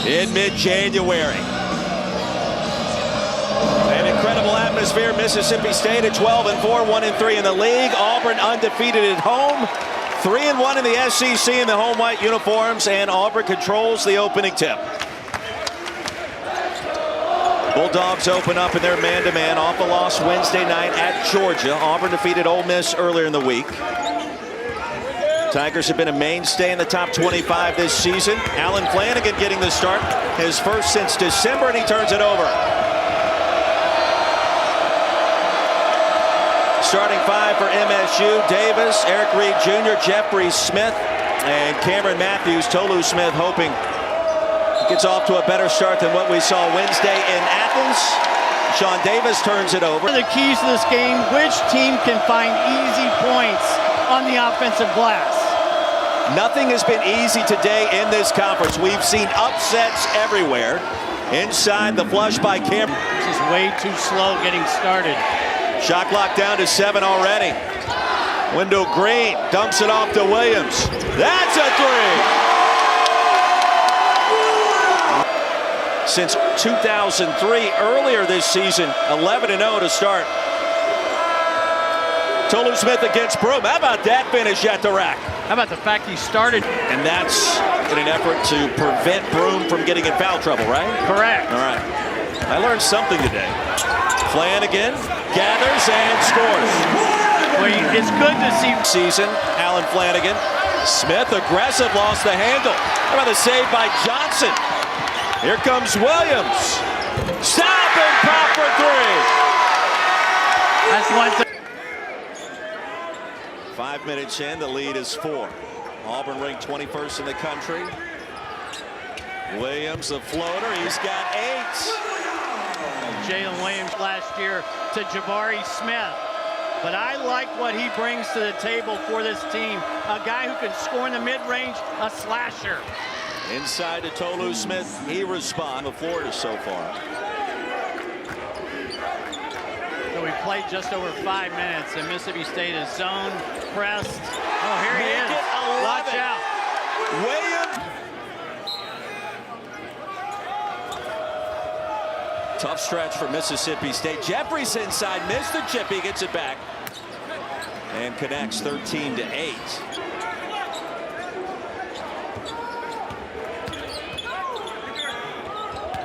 in mid-January. An incredible atmosphere. Mississippi State at 12-4, 1-3 in the league. Auburn undefeated at home, 3-1 in the SEC in the home white uniforms, and Auburn controls the opening tip. Bulldogs open up in their man-to-man off a loss Wednesday night at Georgia. Auburn defeated Ole Miss earlier in the week. Tigers have been a mainstay in the top 25 this season. Allen Flanigan getting the start, his first since December, and he turns it over. Starting five for MSU: Davis, Eric Reed Jr., Jeffrey Smith, and Cameron Matthews. Tolu Smith hoping gets off to a better start than what we saw Wednesday in Athens. Sean Davis turns it over. The keys to this game: which team can find easy points on the offensive glass? Nothing has been easy today in this conference. We've seen upsets everywhere. Inside the flush by Cameron. This is way too slow getting started. Shot clock down to 7 already. Wendell Green dumps it off to Williams. That's a three! Since 2003, earlier this season, 11-0 to start. Tolu Smith against Broome. How about that finish at the rack? How about the fact he started? And that's in an effort to prevent Broome from getting in foul trouble, right? Correct. All right. I learned something today. Flanigan gathers and scores. Well, it's good to see. Season, Allen Flanigan. Smith aggressive, lost the handle. How about the save by Johnson? Here comes Williams. Stop and pop for three. That's one thing. 5 minutes in, the lead is 4. Auburn ranked 21st in the country. Williams, the floater, he's got 8. Jalen Williams last year to Jabari Smith. But I like what he brings to the table for this team. A guy who can score in the mid-range, a slasher. Inside to Tolu Smith, he responds. The Florida so far. So we played just over 5 minutes, and Mississippi State is zone pressed. Oh, here he is. Watch out. Williams. Tough stretch for Mississippi State. Jeffries inside, missed the chip. He gets it back and connects 13-8.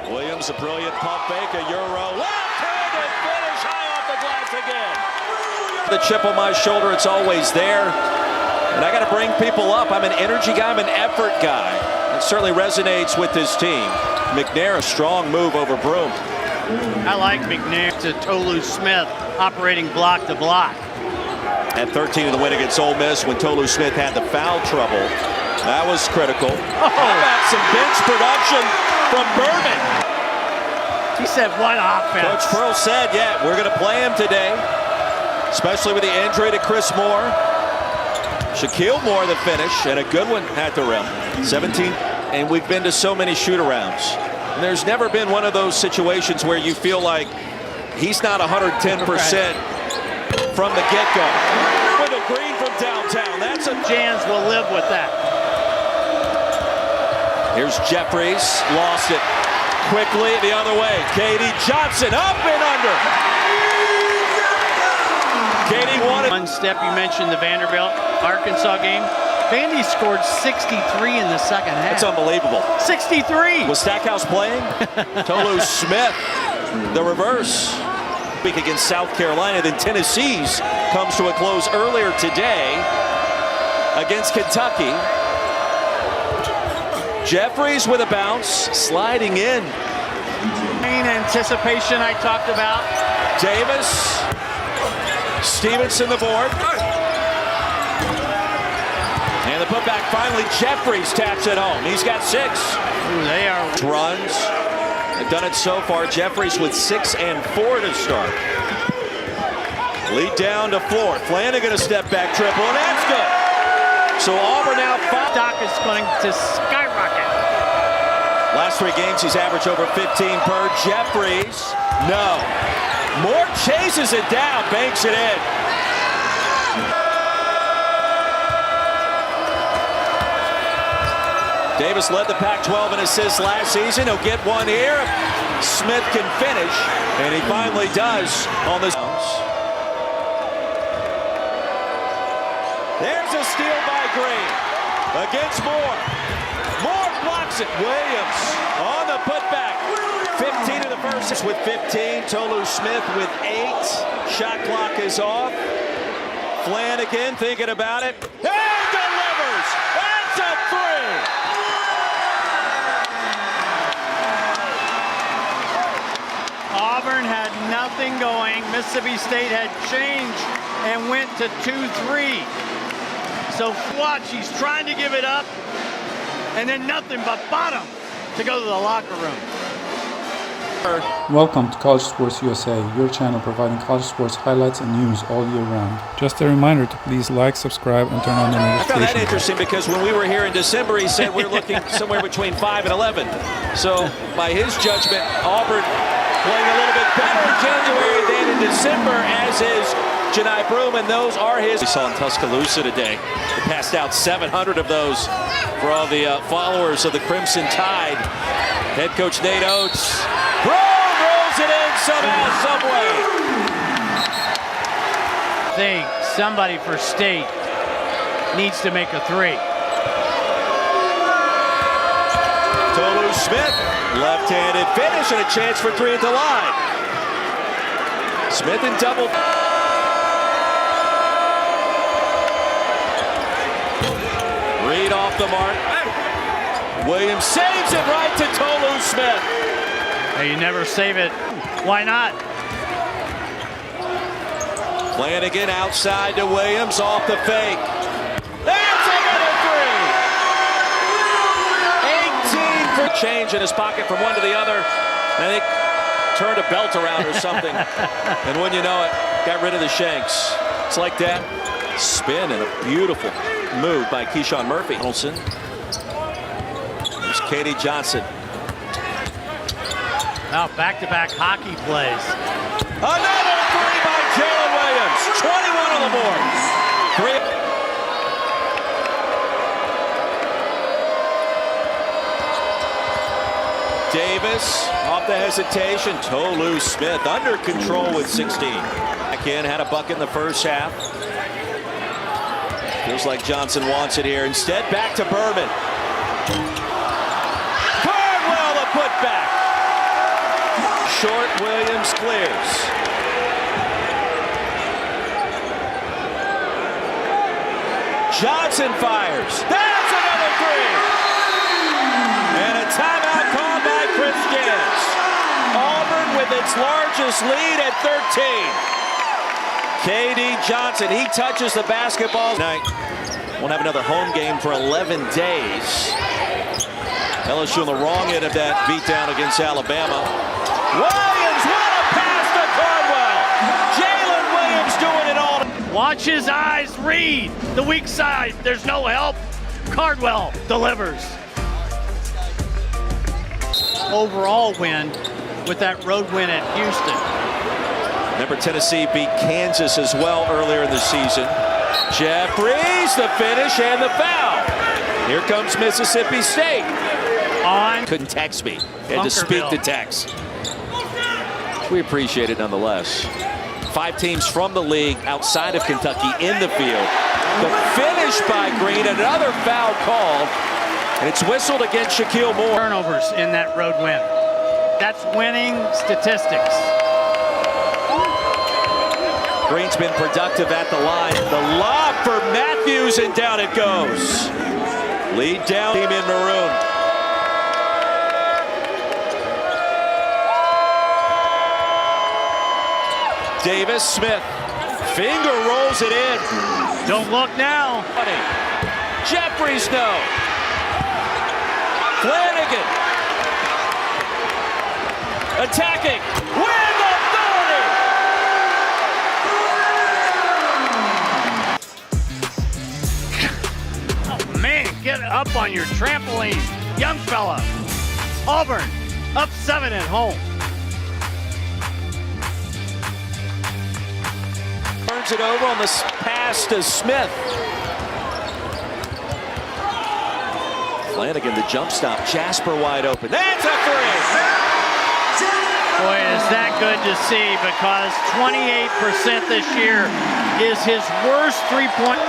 Williams, a brilliant pump fake, a Euro. Left-handed finish, high off the glass again. The chip on my shoulder, it's always there. And I got to bring people up. I'm an energy guy, I'm an effort guy. It certainly resonates with this team. McNair, a strong move over Broome. I like McNair to Tolu Smith operating block to block. At 13 in the win against Ole Miss when Tolu Smith had the foul trouble. That was critical. Oh. How about some bench production from Berman? He said, what offense? Coach Pearl said, yeah, we're going to play him today, especially with the injury to Chris Moore. Shaquille Moore, the finish, and a good one at the rim. 17, and we've been to so many shoot-arounds. And there's never been one of those situations where you feel like he's not 110% from the get-go. With a green from downtown, that's a... Jans will live with that. Here's Jeffries, lost it quickly the other way. Katie Johnson up and under. Katie wanted... One step, you mentioned the Vanderbilt Arkansas game. Vandy scored 63 in the second half. That's unbelievable. 63! Was Stackhouse playing? Tolu Smith, the reverse. Week against South Carolina, then Tennessee's comes to a close earlier today against Kentucky. Jeffries with a bounce, sliding in. Main anticipation I talked about. Davis, Stevenson the board. And the putback finally, Jeffries taps it home. He's got 6. Ooh, they are runs. They've done it so far. Jeffries with 6 and 4 to start. Lead down to 4. Flanigan a step back triple, and that's good. So Auburn now 5. Stock is going to skyrocket. Last 3 games, he's averaged over 15 per. Jeffries, no. Moore chases it down, banks it in. Davis led the Pac-12 in assists last season. He'll get one here. Smith can finish, and he finally does on this. There's a steal by Green against Moore. Moore blocks it. Williams on the putback. 15 in the first with 15. Tolu Smith with 8. Shot clock is off. Flanagan thinking about it. And delivers. That's a 3. Auburn had nothing going. Mississippi State had changed and went to 2-3. So watch, he's trying to give it up, and then nothing but bottom to go to the locker room. Welcome to College Sports USA, your channel providing college sports highlights and news all year round. Just a reminder to please like, subscribe, and turn on the I found that notifications. interesting because when we were here in December, he said we're looking somewhere between 5 and 11. So by his judgment, Auburn playing a little bit better in January than in December, as is Janai Broom, and those are his. We saw in Tuscaloosa today. They passed out 700 of those for all the followers of the Crimson Tide. Head coach Nate Oates. Broom rolls it in somehow, someway. I think somebody for State needs to make a 3. Tolu Smith, left-handed finish and a chance for 3 at the line. Smith in double. Reed off the mark. Williams saves it right to Tolu Smith. Hey, you never save it. Why not? Flanagan outside to Williams off the fake. That's another 3. 18 for change in his pocket from one to the other. I think turned a belt around or something. And when you know it, got rid of the shanks. It's like that. Spin and a beautiful move by Keyshawn Murphy. Donaldson. There's Katie Johnson. Now back-to-back hockey plays. Another 3 by Jalen Williams. 21 on the board. 3. Davis off the hesitation. Tolu Smith under control with 16. Back in, had a bucket in the first half. Feels like Johnson wants it here. Instead, back to Berman. Cardwell the putback. Short, Williams clears. Johnson fires. That's another 3. And a timeout called by Chris Jans. Auburn with its largest lead at 13. K.D. Johnson, he touches the basketball tonight. Won't have another home game for 11 days. LSU on the wrong end of that beatdown against Alabama. Williams, what a pass to Cardwell! Jalen Williams doing it all. Watch his eyes read the weak side. There's no help. Cardwell delivers. Overall win with that road win at Houston. Remember, Tennessee beat Kansas as well earlier in the season. Jeffries, the finish and the foul. Here comes Mississippi State. Couldn't text me. Had to speak to text. We appreciate it nonetheless. 5 teams from the league outside of Kentucky in the field. The finish by Green, another foul called, and it's whistled against Shaquille Moore. Turnovers in that road win. That's winning statistics. Green's been productive at the line. The lob for Matthews, and down it goes. Lead down, team in maroon. Davis, Smith, finger rolls it in. Don't look now. Jeffries, no. Flanagan. Attacking. With authority. Oh, man, get up on your trampoline, young fella. Auburn, up 7 at home. Turns it over on the pass to Smith. Flanagan, the jump stop. Jasper wide open. That's a three! Boy, is that good to see, because 28% this year is his worst three-point.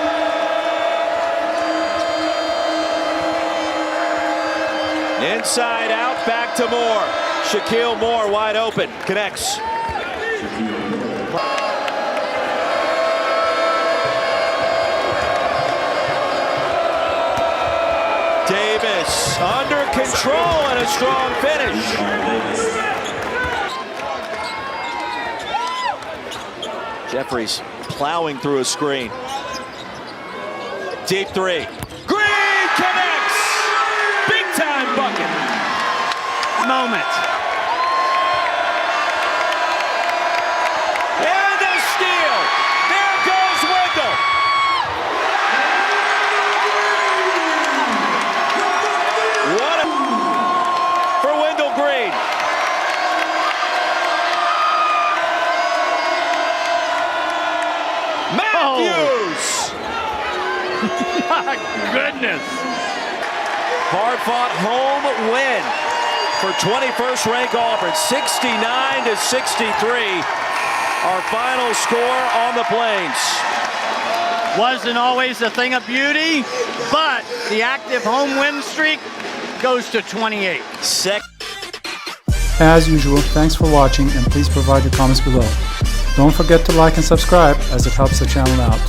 Inside out, back to Moore. Shaquille Moore wide open, connects. Davis under control and a strong finish. Jeffries plowing through a screen. Deep three. Green connects. Big time bucket. Moment. And the steal. There goes Wendell. What for Wendell Green. Matthews. My goodness. Hard-fought home win for 21st ranked Auburn, 69-63. Our final score on the Plains. Wasn't always a thing of beauty, but the active home win streak goes to 28. As usual, thanks for watching and please provide your comments below. Don't forget to like and subscribe as it helps the channel out.